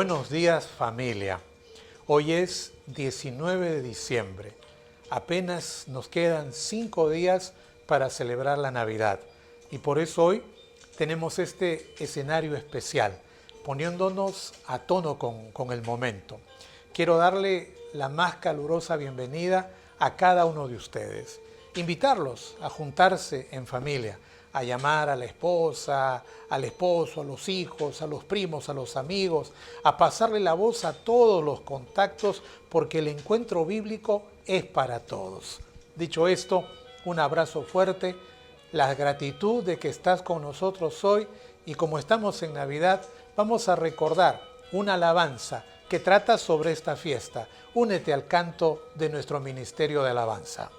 Buenos días, familia. Hoy es 19 de diciembre. Apenas nos quedan 5 días para celebrar la Navidad. Y por eso hoy tenemos este escenario especial, poniéndonos a tono con el momento. Quiero darle la más calurosa bienvenida a cada uno de ustedes. Invitarlos a juntarse en familia, a llamar a la esposa, al esposo, a los hijos, a los primos, a los amigos, a pasarle la voz a todos los contactos, porque el encuentro bíblico es para todos. Dicho esto, un abrazo fuerte, la gratitud de que estás con nosotros hoy, y como estamos en Navidad, vamos a recordar una alabanza que trata sobre esta fiesta. Únete al canto de nuestro Ministerio de Alabanza.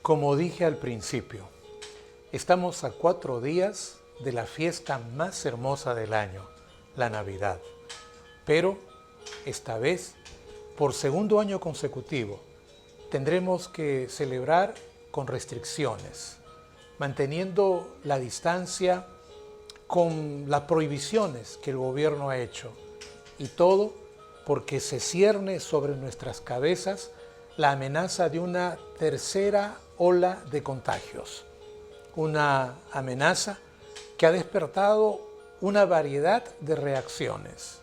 Como dije al principio, estamos a 4 días de la fiesta más hermosa del año, la Navidad. Pero esta vez, por segundo año consecutivo, tendremos que celebrar con restricciones. manteniendo la distancia con las prohibiciones que el gobierno ha hecho. Y todo porque se cierne sobre nuestras cabezas la amenaza de una tercera ola de contagios. Una amenaza que ha despertado una variedad de reacciones.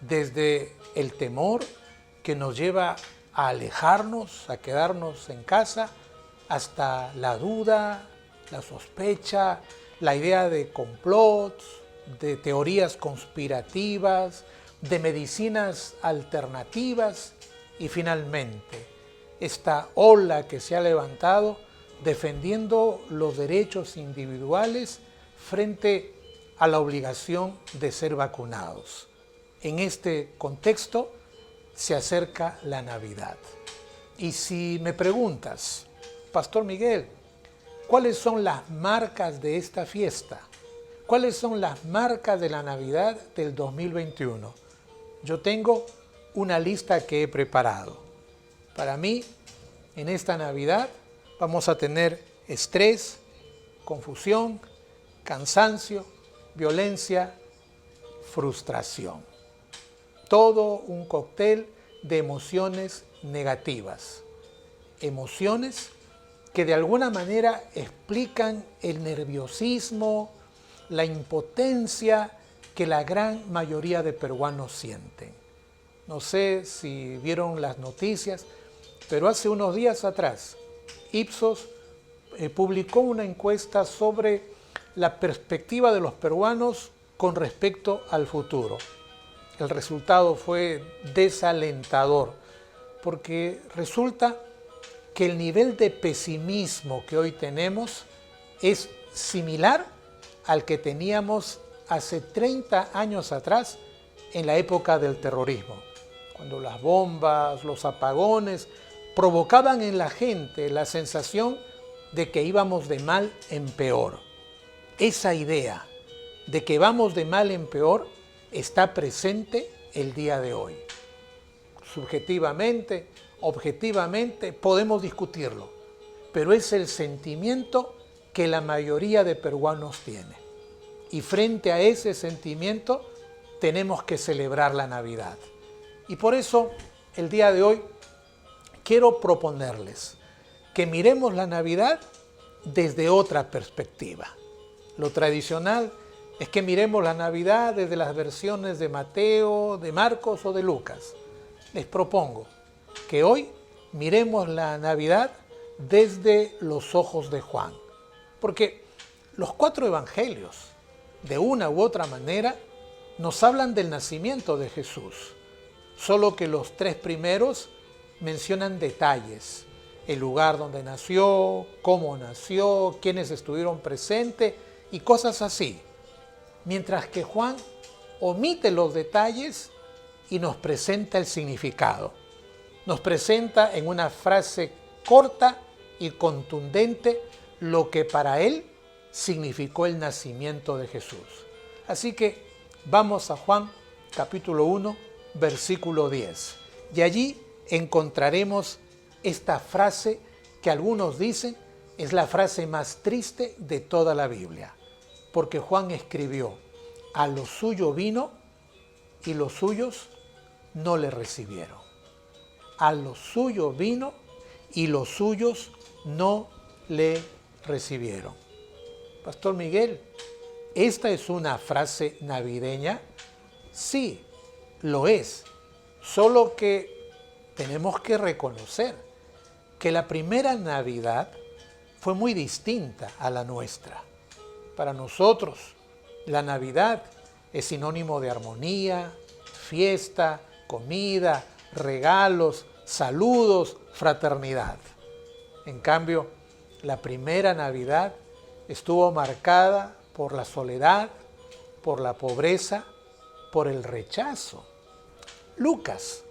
Desde el temor que nos lleva a alejarnos, a quedarnos en casa, hasta la duda, la sospecha, la idea de complots, de teorías conspirativas, de medicinas alternativas y finalmente esta ola que se ha levantado defendiendo los derechos individuales frente a la obligación de ser vacunados. En este contexto se acerca la Navidad. Y si me preguntas, Pastor Miguel, ¿cuáles son las marcas de esta fiesta? ¿Cuáles son las marcas de la Navidad del 2021? Yo tengo una lista que he preparado. Para mí, en esta Navidad vamos a tener estrés, confusión, cansancio, violencia, frustración. Todo un cóctel de emociones negativas. Emociones que de alguna manera explican el nerviosismo, la impotencia que la gran mayoría de peruanos sienten. No sé si vieron las noticias, pero hace unos días atrás, Ipsos publicó una encuesta sobre la perspectiva de los peruanos con respecto al futuro. El resultado fue desalentador, porque resulta que el nivel de pesimismo que hoy tenemos es similar al que teníamos hace 30 años atrás en la época del terrorismo, cuando las bombas, los apagones provocaban en la gente la sensación de que íbamos de mal en peor. Esa idea de que vamos de mal en peor está presente el día de hoy. Subjetivamente, objetivamente, podemos discutirlo, pero es el sentimiento que la mayoría de peruanos tiene. Y frente a ese sentimiento tenemos que celebrar la Navidad. Y por eso, el día de hoy, quiero proponerles que miremos la Navidad desde otra perspectiva. Lo tradicional es que miremos la Navidad desde las versiones de Mateo, de Marcos o de Lucas. Les propongo que hoy miremos la Navidad desde los ojos de Juan. Porque los 4 evangelios, de una u otra manera, nos hablan del nacimiento de Jesús. Solo que los 3 primeros mencionan detalles. El lugar donde nació, cómo nació, quiénes estuvieron presentes y cosas así. Mientras que Juan omite los detalles y nos presenta el significado. Nos presenta en una frase corta y contundente lo que para él significó el nacimiento de Jesús. Así que vamos a Juan capítulo 1, versículo 10. Y allí encontraremos esta frase que algunos dicen es la frase más triste de toda la Biblia. Porque Juan escribió, a lo suyo vino y los suyos no le recibieron. A lo suyo vino y los suyos no le recibieron. Pastor Miguel, ¿esta es una frase navideña? Sí, lo es. Solo que tenemos que reconocer que la primera Navidad fue muy distinta a la nuestra. Para nosotros, la Navidad es sinónimo de armonía, fiesta, comida, regalos, saludos, fraternidad. En cambio, la primera Navidad estuvo marcada por la soledad, por la pobreza, por el rechazo. Lucas,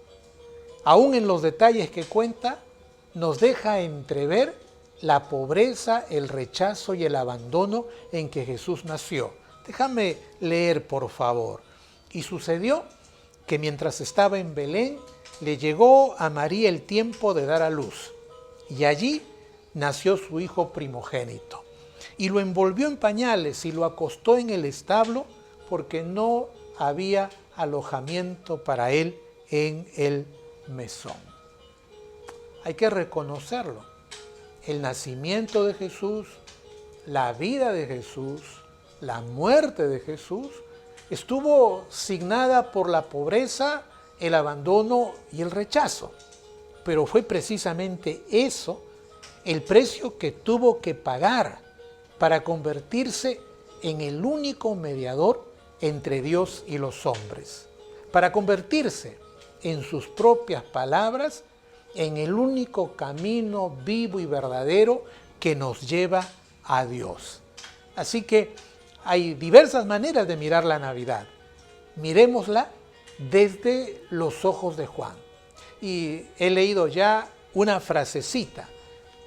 aún en los detalles que cuenta, nos deja entrever la pobreza, el rechazo y el abandono en que Jesús nació. Déjame leer, por favor. Y sucedió que mientras estaba en Belén, le llegó a María el tiempo de dar a luz. Y allí nació su hijo primogénito. y lo envolvió en pañales y lo acostó en el establo porque no había alojamiento para él en el mesón. Hay que reconocerlo. El nacimiento de Jesús, la vida de Jesús, la muerte de Jesús, estuvo signada por la pobreza, el abandono y el rechazo. Pero fue precisamente eso el precio que tuvo que pagar para convertirse en el único mediador entre Dios y los hombres, para convertirse, en sus propias palabras, en el único camino vivo y verdadero que nos lleva a Dios. Así que hay diversas maneras de mirar la Navidad. Miremosla desde los ojos de Juan. Y he leído ya una frasecita,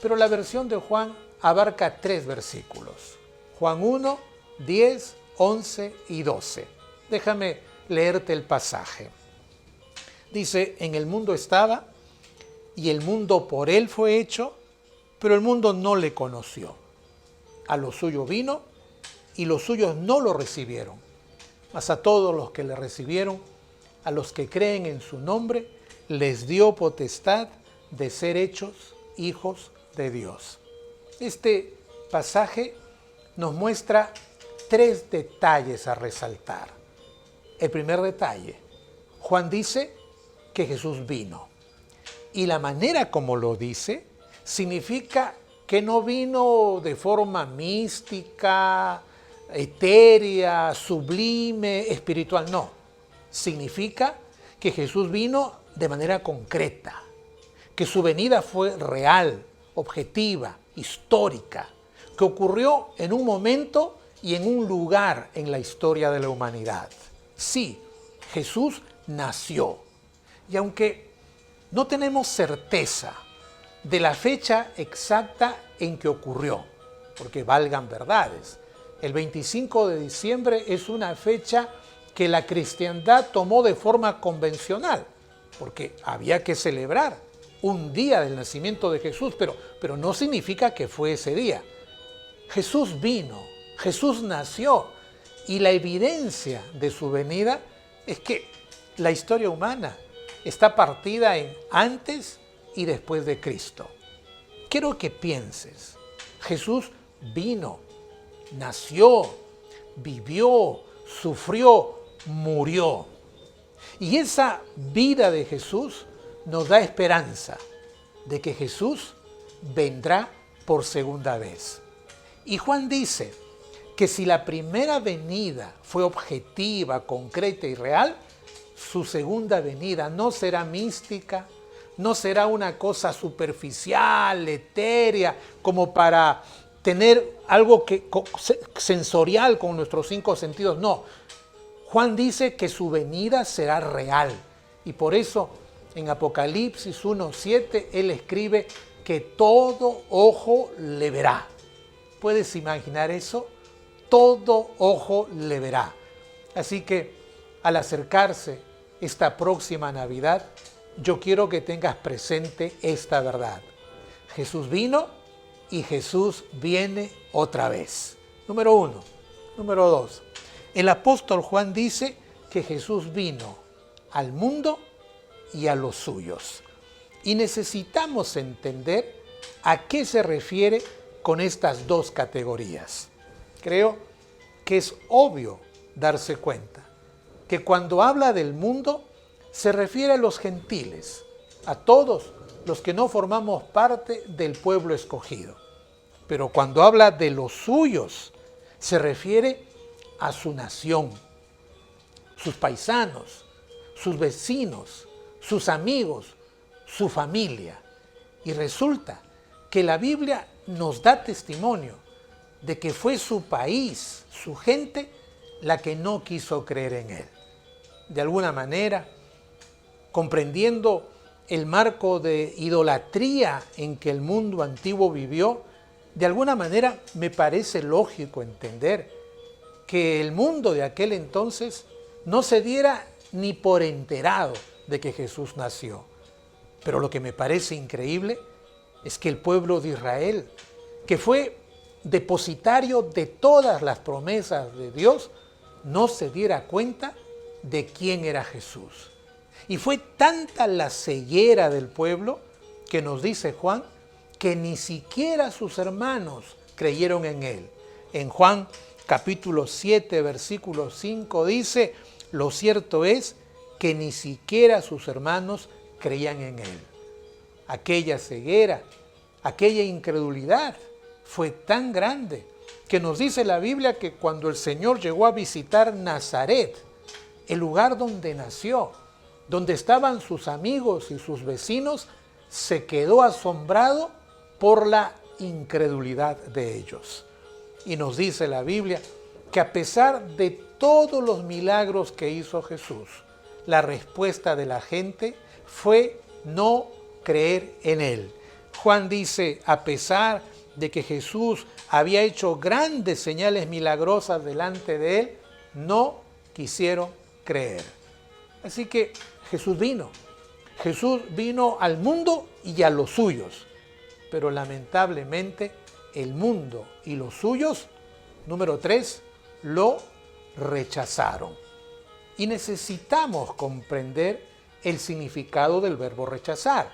pero la versión de Juan abarca 3 versículos. Juan 1, 10, 11 y 12. Déjame leerte el pasaje. Dice, en el mundo estaba, y el mundo por él fue hecho, pero el mundo no le conoció. A lo suyo vino, y los suyos no lo recibieron. Mas a todos los que le recibieron, a los que creen en su nombre, les dio potestad de ser hechos hijos de Dios. Este pasaje nos muestra 3 detalles a resaltar. El primer detalle, Juan dice que Jesús vino. Y la manera como lo dice significa que no vino de forma mística, etérea, sublime, espiritual, no. Significa que Jesús vino de manera concreta, que su venida fue real, objetiva, histórica, que ocurrió en un momento y en un lugar en la historia de la humanidad. Sí, Jesús nació. Y aunque no tenemos certeza de la fecha exacta en que ocurrió, porque valgan verdades, el 25 de diciembre es una fecha que la cristiandad tomó de forma convencional, porque había que celebrar un día del nacimiento de Jesús, pero no significa que fue ese día. Jesús vino, Jesús nació, y la evidencia de su venida es que la historia humana está partida en antes y después de Cristo. Quiero que pienses, Jesús vino, nació, vivió, sufrió, murió. Y esa vida de Jesús nos da esperanza de que Jesús vendrá por segunda vez. Y Juan dice que si la primera venida fue objetiva, concreta y real, su segunda venida no será mística, no será una cosa superficial, etérea, como para tener algo sensorial con nuestros 5 sentidos. No, Juan dice que su venida será real. Y por eso en Apocalipsis 1:7 él escribe que todo ojo le verá. ¿Puedes imaginar eso? Todo ojo le verá. Así que al acercarse esta próxima Navidad, yo quiero que tengas presente esta verdad. Jesús vino y Jesús viene otra vez. Número 1. Número 2. El apóstol Juan dice que Jesús vino al mundo y a los suyos. Y necesitamos entender a qué se refiere con estas 2 categorías. Creo que es obvio darse cuenta que cuando habla del mundo se refiere a los gentiles, a todos los que no formamos parte del pueblo escogido. Pero cuando habla de los suyos, se refiere a su nación, sus paisanos, sus vecinos, sus amigos, su familia. Y resulta que la Biblia nos da testimonio de que fue su país, su gente, la que no quiso creer en él. De alguna manera, comprendiendo el marco de idolatría en que el mundo antiguo vivió, de alguna manera me parece lógico entender que el mundo de aquel entonces no se diera ni por enterado de que Jesús nació. Pero lo que me parece increíble es que el pueblo de Israel, que fue depositario de todas las promesas de Dios, no se diera cuenta de quién era Jesús. Y fue tanta la ceguera del pueblo que nos dice Juan que ni siquiera sus hermanos creyeron en él. En Juan capítulo 7, versículo 5 dice: lo cierto es que ni siquiera sus hermanos creían en él. Aquella ceguera, aquella incredulidad fue tan grande que nos dice la Biblia que cuando el Señor llegó a visitar Nazaret, el lugar donde nació, donde estaban sus amigos y sus vecinos, se quedó asombrado por la incredulidad de ellos. Y nos dice la Biblia que a pesar de todos los milagros que hizo Jesús, la respuesta de la gente fue no creer en él. Juan dice, a pesar de que Jesús había hecho grandes señales milagrosas delante de él, no quisieron creer. Así que Jesús vino al mundo y a los suyos, pero lamentablemente el mundo y los suyos, número 3, lo rechazaron. Y necesitamos comprender el significado del verbo rechazar,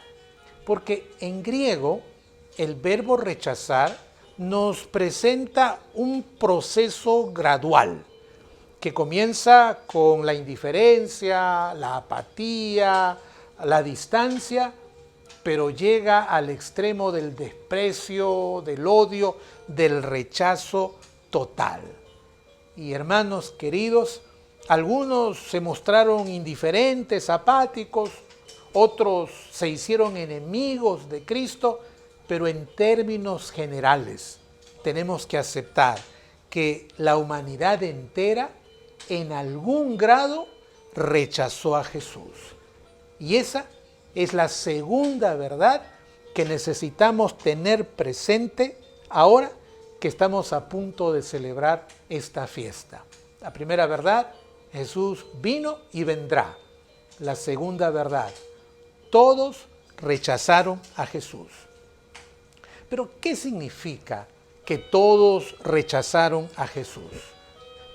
porque en griego el verbo rechazar nos presenta un proceso gradual que comienza con la indiferencia, la apatía, la distancia, pero llega al extremo del desprecio, del odio, del rechazo total. Y hermanos queridos, algunos se mostraron indiferentes, apáticos, otros se hicieron enemigos de Cristo, pero en términos generales tenemos que aceptar que la humanidad entera en algún grado rechazó a Jesús. Y esa es la segunda verdad que necesitamos tener presente ahora que estamos a punto de celebrar esta fiesta. La primera verdad, Jesús vino y vendrá. La segunda verdad, todos rechazaron a Jesús. Pero, ¿qué significa que todos rechazaron a Jesús?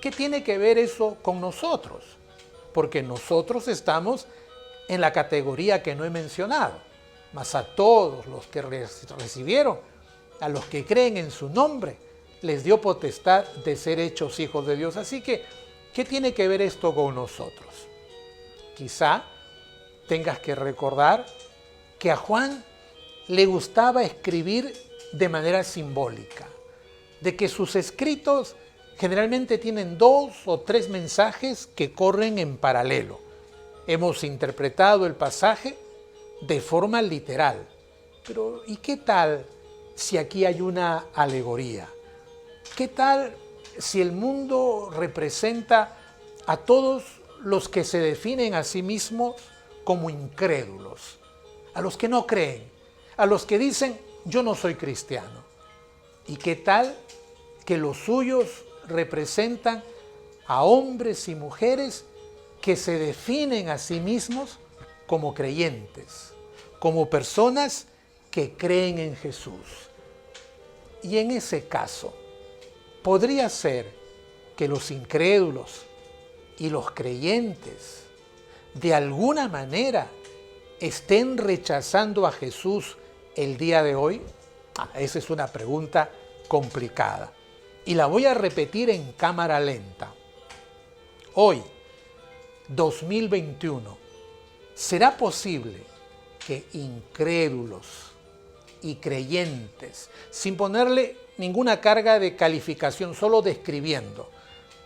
¿Qué tiene que ver eso con nosotros? Porque nosotros estamos en la categoría que no he mencionado, mas a todos los que recibieron, a los que creen en su nombre, les dio potestad de ser hechos hijos de Dios. Así que, ¿qué tiene que ver esto con nosotros? Quizá tengas que recordar que a Juan le gustaba escribir de manera simbólica, de que sus escritos generalmente tienen 2 o 3 mensajes que corren en paralelo. Hemos interpretado el pasaje de forma literal, pero ¿y qué tal si aquí hay una alegoría? ¿Qué tal si el mundo representa a todos los que se definen a sí mismos como incrédulos, a los que no creen, a los que dicen yo no soy cristiano? ¿Y qué tal que los suyos representan a hombres y mujeres que se definen a sí mismos como creyentes, como personas que creen en Jesús? Y en ese caso, podría ser que los incrédulos y los creyentes de alguna manera estén rechazando a Jesús el día de hoy. Esa es una pregunta complicada y la voy a repetir en cámara lenta. Hoy, 2021, ¿será posible que incrédulos y creyentes, sin ponerle ninguna carga de calificación, solo describiendo,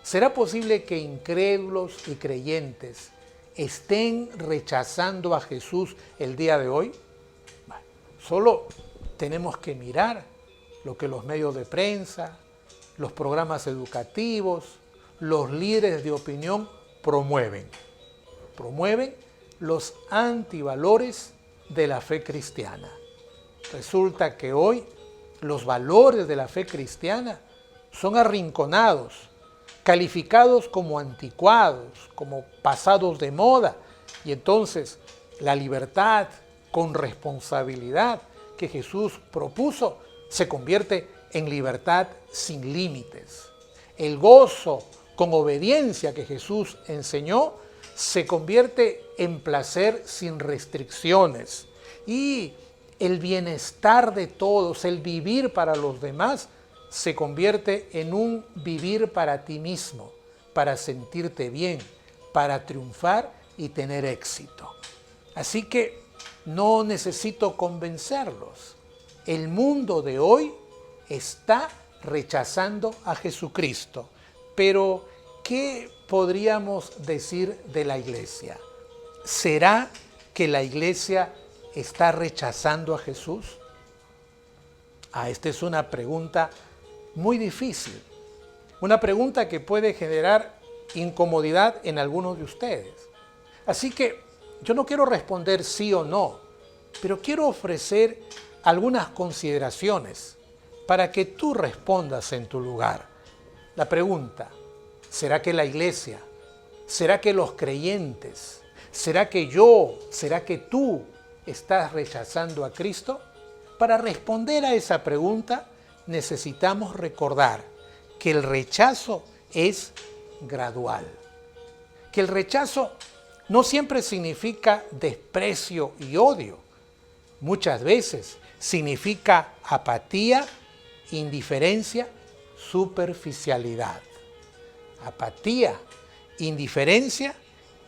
será posible que incrédulos y creyentes estén rechazando a Jesús el día de hoy? Bueno, solo tenemos que mirar lo que los medios de prensa, los programas educativos, los líderes de opinión promueven. Promueven los antivalores de la fe cristiana. Resulta que hoy los valores de la fe cristiana son arrinconados, calificados como anticuados, como pasados de moda, y entonces la libertad con responsabilidad que Jesús propuso se convierte en libertad sin límites. El gozo con obediencia que Jesús enseñó se convierte en placer sin restricciones. Y el bienestar de todos, el vivir para los demás, se convierte en un vivir para ti mismo, para sentirte bien, para triunfar y tener éxito. Así que no necesito convencerlos. El mundo de hoy está rechazando a Jesucristo. Pero, ¿qué podríamos decir de la iglesia? ¿Será que la iglesia está rechazando a Jesús? Esta es una pregunta muy difícil. Una pregunta que puede generar incomodidad en algunos de ustedes. Así que yo no quiero responder sí o no, pero quiero ofrecer algunas consideraciones para que tú respondas en tu lugar. La pregunta, ¿será que la iglesia, será que los creyentes, será que yo, será que tú estás rechazando a Cristo? Para responder a esa pregunta necesitamos recordar que el rechazo es gradual, que el rechazo no siempre significa desprecio y odio. Muchas veces significa apatía, indiferencia, superficialidad. Apatía, indiferencia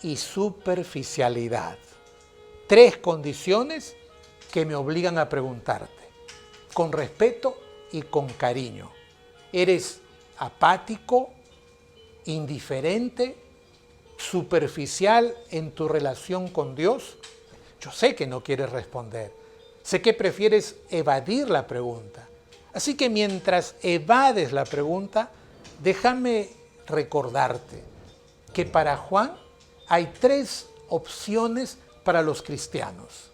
y superficialidad. 3 condiciones que me obligan a preguntarte, con respeto y con cariño. ¿Eres apático, indiferente, superficial en tu relación con Dios? Yo sé que no quieres responder. Sé que prefieres evadir la pregunta. Así que mientras evades la pregunta, déjame recordarte que para Juan hay 3 opciones para los cristianos.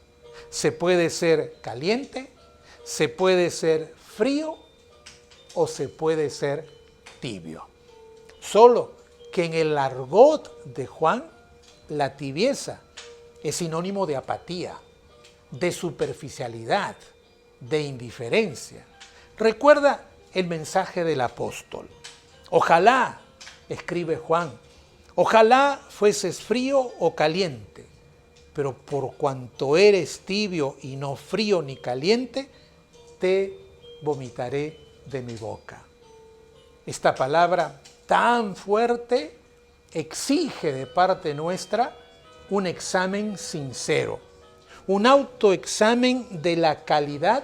Se puede ser caliente, se puede ser frío o se puede ser tibio. Solo que en el argot de Juan, la tibieza es sinónimo de apatía, de superficialidad, de indiferencia. Recuerda el mensaje del apóstol. Ojalá, escribe Juan, ojalá fueses frío o caliente, pero por cuanto eres tibio y no frío ni caliente, te vomitaré de mi boca. Esta palabra tan fuerte exige de parte nuestra un examen sincero, un autoexamen de la calidad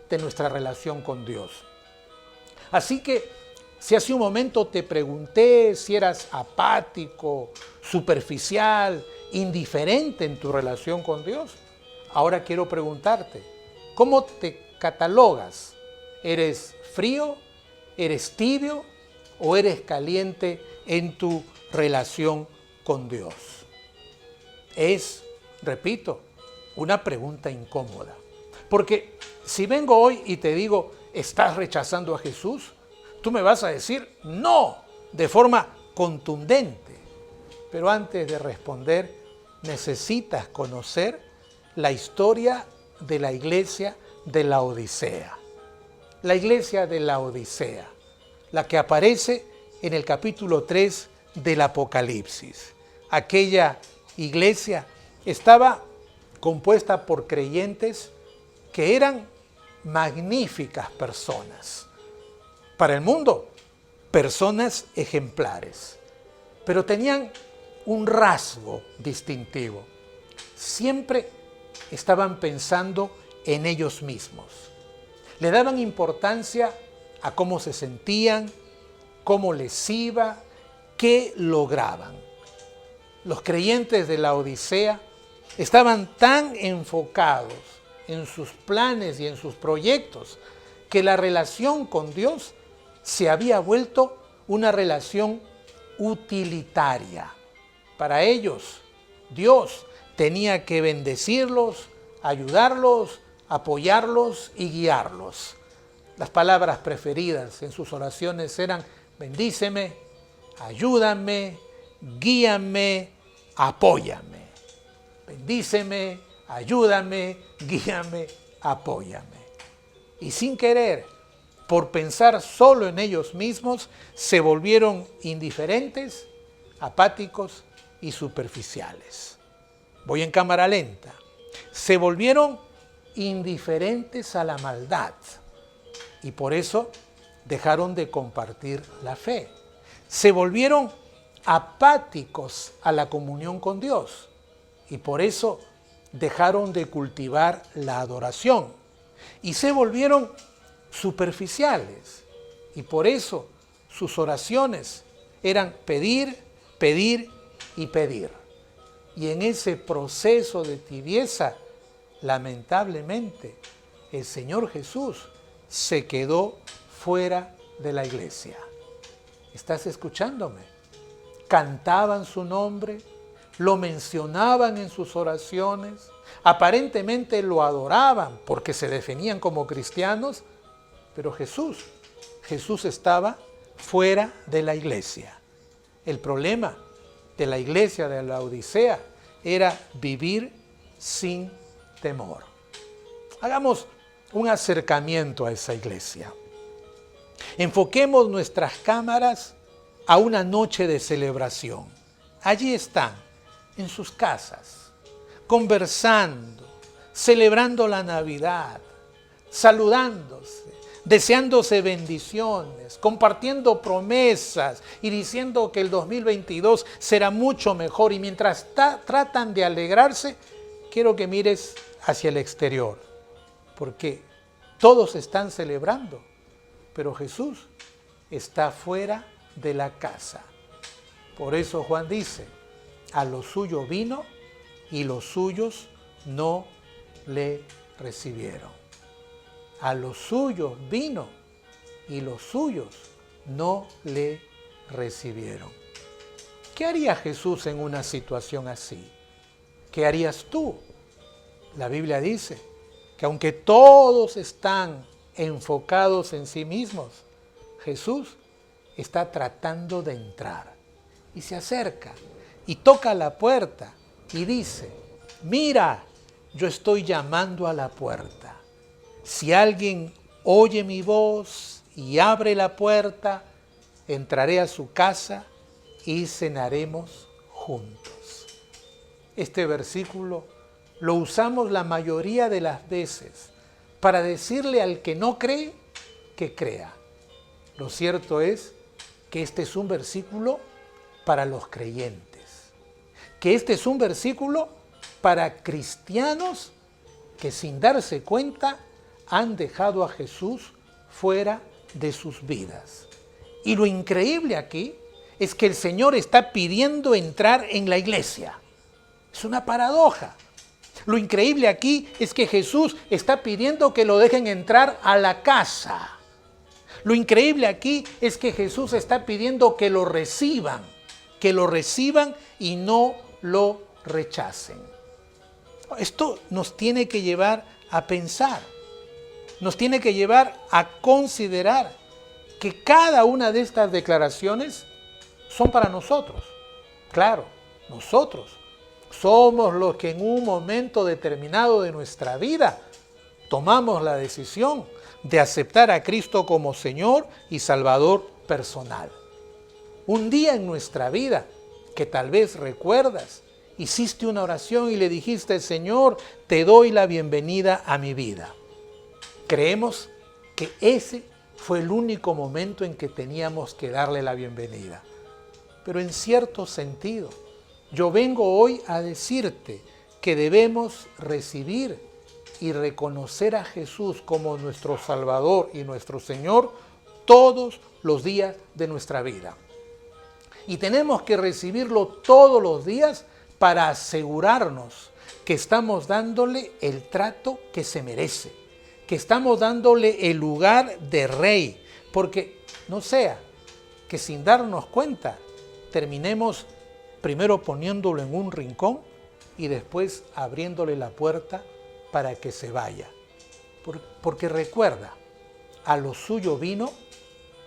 de nuestra relación con Dios. Así que, si hace un momento te pregunté si eras apático, superficial, indiferente en tu relación con Dios, ahora quiero preguntarte, ¿cómo te catalogas? ¿Eres frío? ¿Eres tibio? ¿O eres caliente en tu relación con Dios? Es, repito, una pregunta incómoda. Porque si vengo hoy y te digo, ¿estás rechazando a Jesús? Tú me vas a decir, no, de forma contundente. Pero antes de responder, necesitas conocer la historia de la iglesia de la Odisea. La iglesia de la Odisea, la que aparece en el capítulo 3 del Apocalipsis. Aquella iglesia estaba compuesta por creyentes que eran magníficas personas. Para el mundo, personas ejemplares, pero tenían un rasgo distintivo. Siempre estaban pensando en ellos mismos. Le daban importancia a cómo se sentían, cómo les iba, qué lograban. Los creyentes de la Odisea estaban tan enfocados en sus planes y en sus proyectos que la relación con Dios se había vuelto una relación utilitaria. Para ellos, Dios tenía que bendecirlos, ayudarlos, apoyarlos y guiarlos. Las palabras preferidas en sus oraciones eran: bendíceme, ayúdame, guíame, apóyame. Bendíceme, ayúdame, guíame, apóyame. Y sin querer, por pensar solo en ellos mismos, se volvieron indiferentes, apáticos y superficiales. Voy en cámara lenta. Se volvieron indiferentes a la maldad y por eso dejaron de compartir la fe. Se volvieron apáticos a la comunión con Dios y por eso dejaron de cultivar la adoración. Y se volvieron superficiales y por eso sus oraciones eran pedir, pedir y pedir. Y en ese proceso de tibieza, lamentablemente, el Señor Jesús se quedó fuera de la iglesia. ¿Estás escuchándome? Cantaban su nombre, lo mencionaban en sus oraciones, aparentemente lo adoraban porque se definían como cristianos, pero Jesús estaba fuera de la iglesia. El problema de la iglesia de la Odisea era vivir sin temor. Hagamos un acercamiento a esa iglesia. Enfoquemos nuestras cámaras a una noche de celebración. Allí están, en sus casas, conversando, celebrando la Navidad, saludándose, deseándose bendiciones, compartiendo promesas y diciendo que el 2022 será mucho mejor. Y mientras tratan de alegrarse, quiero que mires hacia el exterior, porque todos están celebrando, pero Jesús está fuera de la casa. Por eso Juan dice, a lo suyo vino y los suyos no le recibieron. A los suyos vino y los suyos no le recibieron. ¿Qué haría Jesús en una situación así? ¿Qué harías tú? La Biblia dice que aunque todos están enfocados en sí mismos, Jesús está tratando de entrar y se acerca y toca la puerta y dice, mira, yo estoy llamando a la puerta. Si alguien oye mi voz y abre la puerta, entraré a su casa y cenaremos juntos. Este versículo lo usamos la mayoría de las veces para decirle al que no cree que crea. Lo cierto es que este es un versículo para los creyentes, que este es un versículo para cristianos que sin darse cuenta han dejado a Jesús fuera de sus vidas. Y lo increíble aquí es que el Señor está pidiendo entrar en la iglesia. Es una paradoja. Lo increíble aquí es que Jesús está pidiendo que lo dejen entrar a la casa. Lo increíble aquí es que Jesús está pidiendo que lo reciban y no lo rechacen. Esto nos tiene que llevar a pensar, nos tiene que llevar a considerar que cada una de estas declaraciones son para nosotros. Claro, nosotros somos los que en un momento determinado de nuestra vida tomamos la decisión de aceptar a Cristo como Señor y Salvador personal. Un día en nuestra vida que tal vez recuerdas, hiciste una oración y le dijiste, Señor, te doy la bienvenida a mi vida. Creemos que ese fue el único momento en que teníamos que darle la bienvenida. Pero en cierto sentido, yo vengo hoy a decirte que debemos recibir y reconocer a Jesús como nuestro Salvador y nuestro Señor todos los días de nuestra vida. Y tenemos que recibirlo todos los días para asegurarnos que estamos dándole el trato que se merece, que estamos dándole el lugar de rey, porque no sea que sin darnos cuenta terminemos primero poniéndolo en un rincón y después abriéndole la puerta para que se vaya. Porque recuerda, a lo suyo vino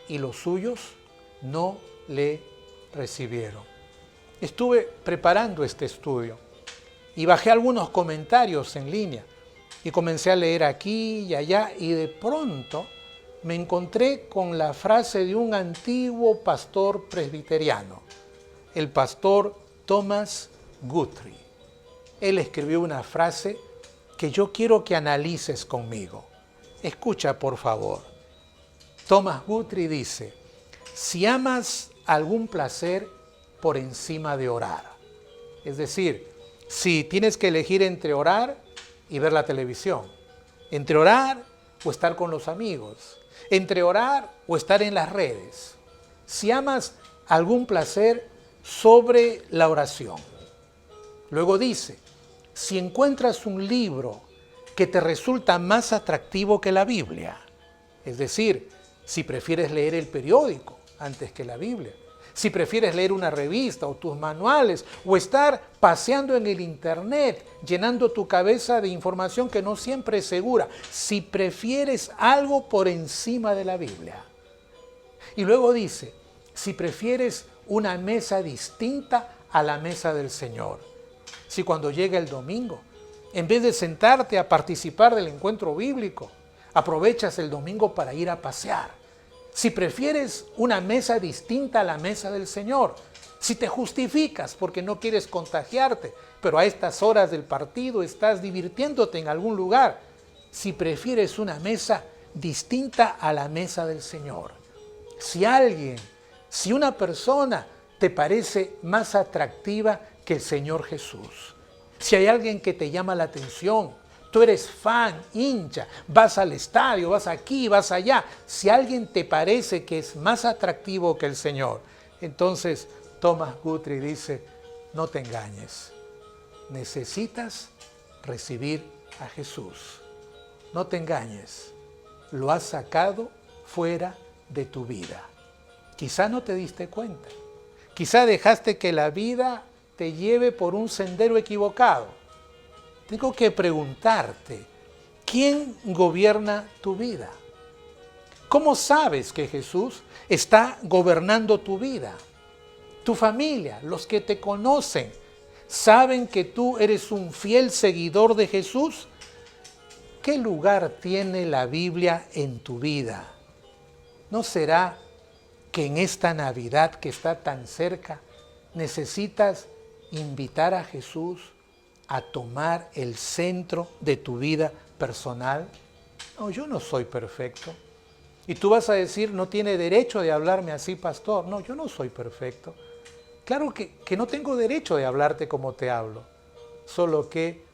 y los suyos no le recibieron. Estuve preparando este estudio y bajé algunos comentarios en línea y comencé a leer aquí y allá y de pronto me encontré con la frase de un antiguo pastor presbiteriano, el pastor Thomas Guthrie. Él escribió una frase que yo quiero que analices conmigo. Escucha, por favor. Thomas Guthrie dice: si amas algún placer por encima de orar, es decir, si tienes que elegir entre orar y ver la televisión, entre orar o estar con los amigos, entre orar o estar en las redes, si amas algún placer sobre la oración. Luego dice: si encuentras un libro que te resulta más atractivo que la Biblia, es decir, si prefieres leer el periódico antes que la Biblia, si prefieres leer una revista o tus manuales o estar paseando en el internet, llenando tu cabeza de información que no siempre es segura, si prefieres algo por encima de la Biblia. Y luego dice: si prefieres una mesa distinta a la mesa del Señor, si cuando llega el domingo, en vez de sentarte a participar del encuentro bíblico, aprovechas el domingo para ir a pasear, si prefieres una mesa distinta a la mesa del Señor, si te justificas porque no quieres contagiarte, pero a estas horas del partido estás divirtiéndote en algún lugar, si prefieres una mesa distinta a la mesa del Señor, si una persona te parece más atractiva que el Señor Jesús, si hay alguien que te llama la atención, tú eres fan, hincha, vas al estadio, vas aquí, vas allá. Si alguien te parece que es más atractivo que el Señor, entonces Thomas Guthrie dice: no te engañes. Necesitas recibir a Jesús. No te engañes. Lo has sacado fuera de tu vida. Quizá no te diste cuenta. Quizá dejaste que la vida te lleve por un sendero equivocado. Tengo que preguntarte: ¿quién gobierna tu vida? ¿Cómo sabes que Jesús está gobernando tu vida? Tu familia, los que te conocen, ¿saben que tú eres un fiel seguidor de Jesús? ¿Qué lugar tiene la Biblia en tu vida? ¿No será que en esta Navidad que está tan cerca necesitas invitar a Jesús a tomar el centro de tu vida personal? No, yo no soy perfecto. Y tú vas a decir: no tiene derecho de hablarme así, pastor. No, yo no soy perfecto. Claro que no tengo derecho de hablarte como te hablo. Solo que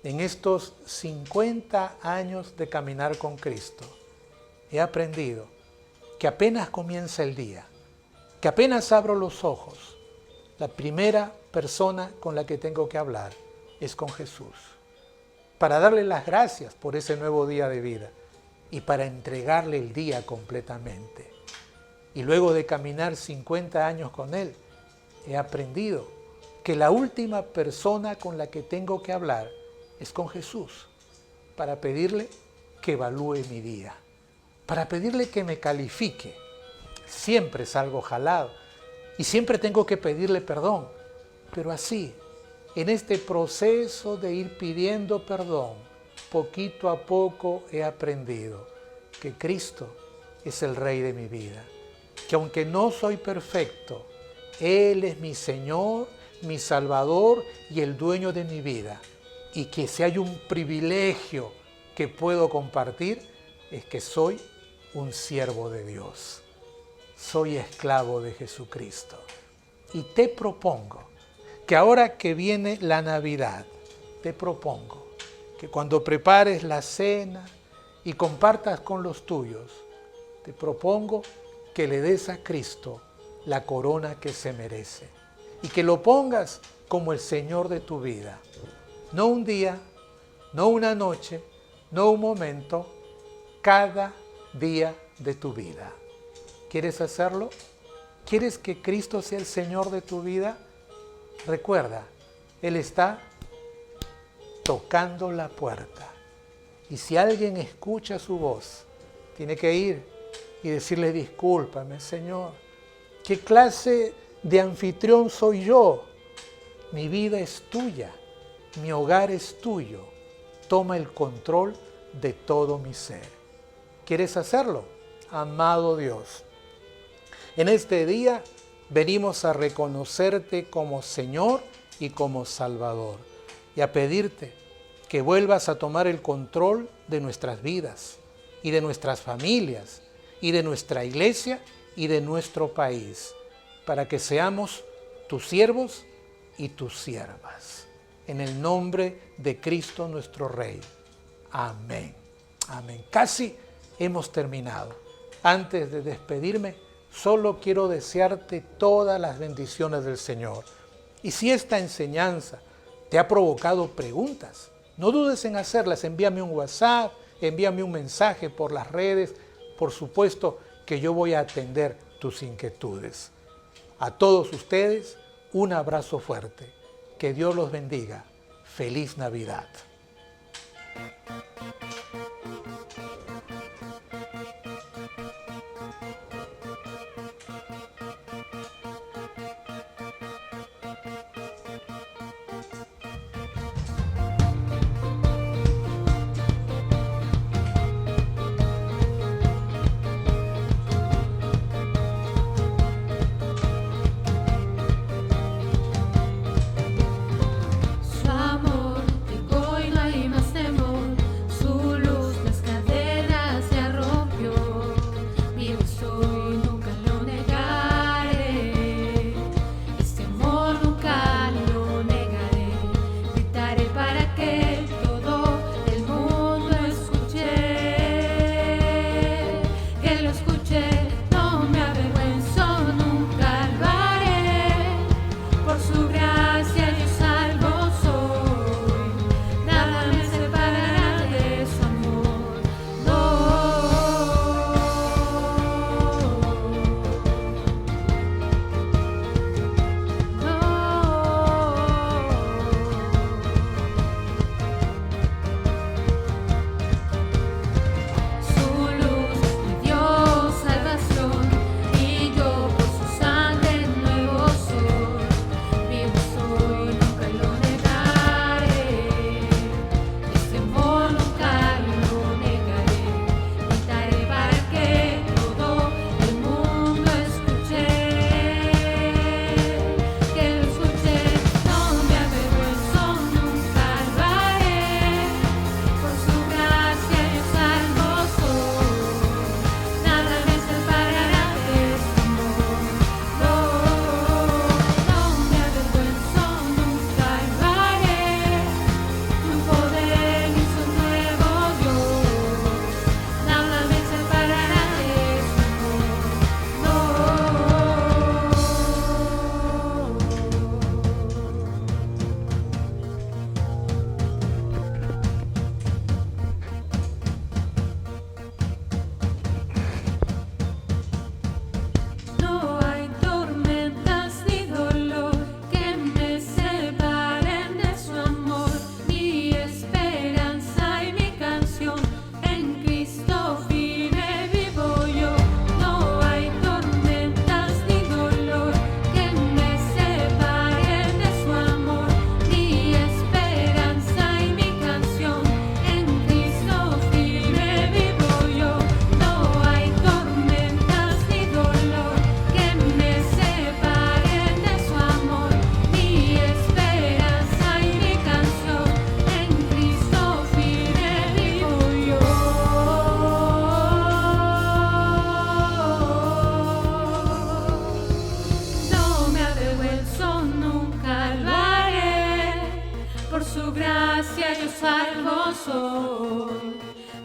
en estos 50 años de caminar con Cristo, he aprendido que apenas comienza el día, que apenas abro los ojos, la primera persona con la que tengo que hablar es con Jesús, para darle las gracias por ese nuevo día de vida y para entregarle el día completamente. Y luego de caminar 50 años con Él, he aprendido que la última persona con la que tengo que hablar es con Jesús, para pedirle que evalúe mi día, para pedirle que me califique. Siempre salgo jalado y siempre tengo que pedirle perdón, pero así, en este proceso de ir pidiendo perdón, poquito a poco he aprendido que Cristo es el Rey de mi vida, que aunque no soy perfecto, Él es mi Señor, mi Salvador y el dueño de mi vida, y que si hay un privilegio que puedo compartir es que soy un siervo de Dios, soy esclavo de Jesucristo. Y te propongo que ahora que viene la Navidad, te propongo que cuando prepares la cena y compartas con los tuyos, te propongo que le des a Cristo la corona que se merece y que lo pongas como el Señor de tu vida. No un día, no una noche, no un momento, cada día de tu vida. ¿Quieres hacerlo? ¿Quieres que Cristo sea el Señor de tu vida? Recuerda, Él está tocando la puerta. Y si alguien escucha su voz, tiene que ir y decirle: discúlpame, Señor, ¿qué clase de anfitrión soy yo? Mi vida es tuya, mi hogar es tuyo. Toma el control de todo mi ser. ¿Quieres hacerlo? Amado Dios, en este día venimos a reconocerte como Señor y como Salvador y a pedirte que vuelvas a tomar el control de nuestras vidas y de nuestras familias y de nuestra iglesia y de nuestro país, para que seamos tus siervos y tus siervas. En el nombre de Cristo nuestro Rey. Amén. Amén. Casi hemos terminado. Antes de despedirme, solo quiero desearte todas las bendiciones del Señor. Y si esta enseñanza te ha provocado preguntas, no dudes en hacerlas. Envíame un WhatsApp, envíame un mensaje por las redes. Por supuesto que yo voy a atender tus inquietudes. A todos ustedes, un abrazo fuerte. Que Dios los bendiga. Feliz Navidad.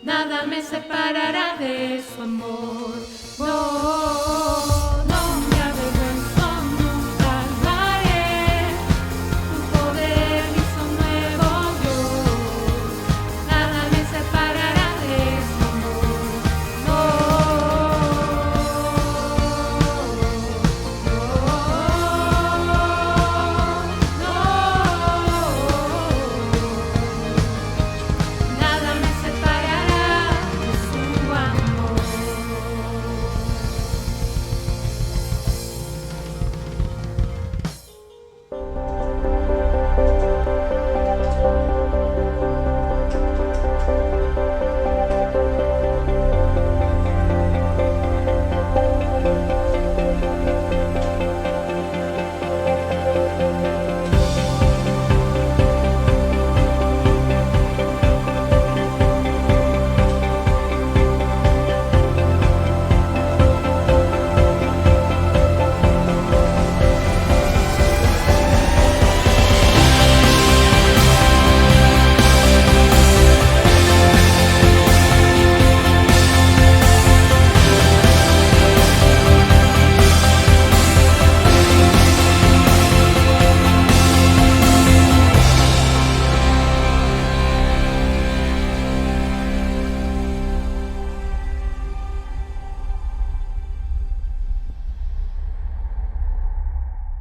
Nada me separará de su amor.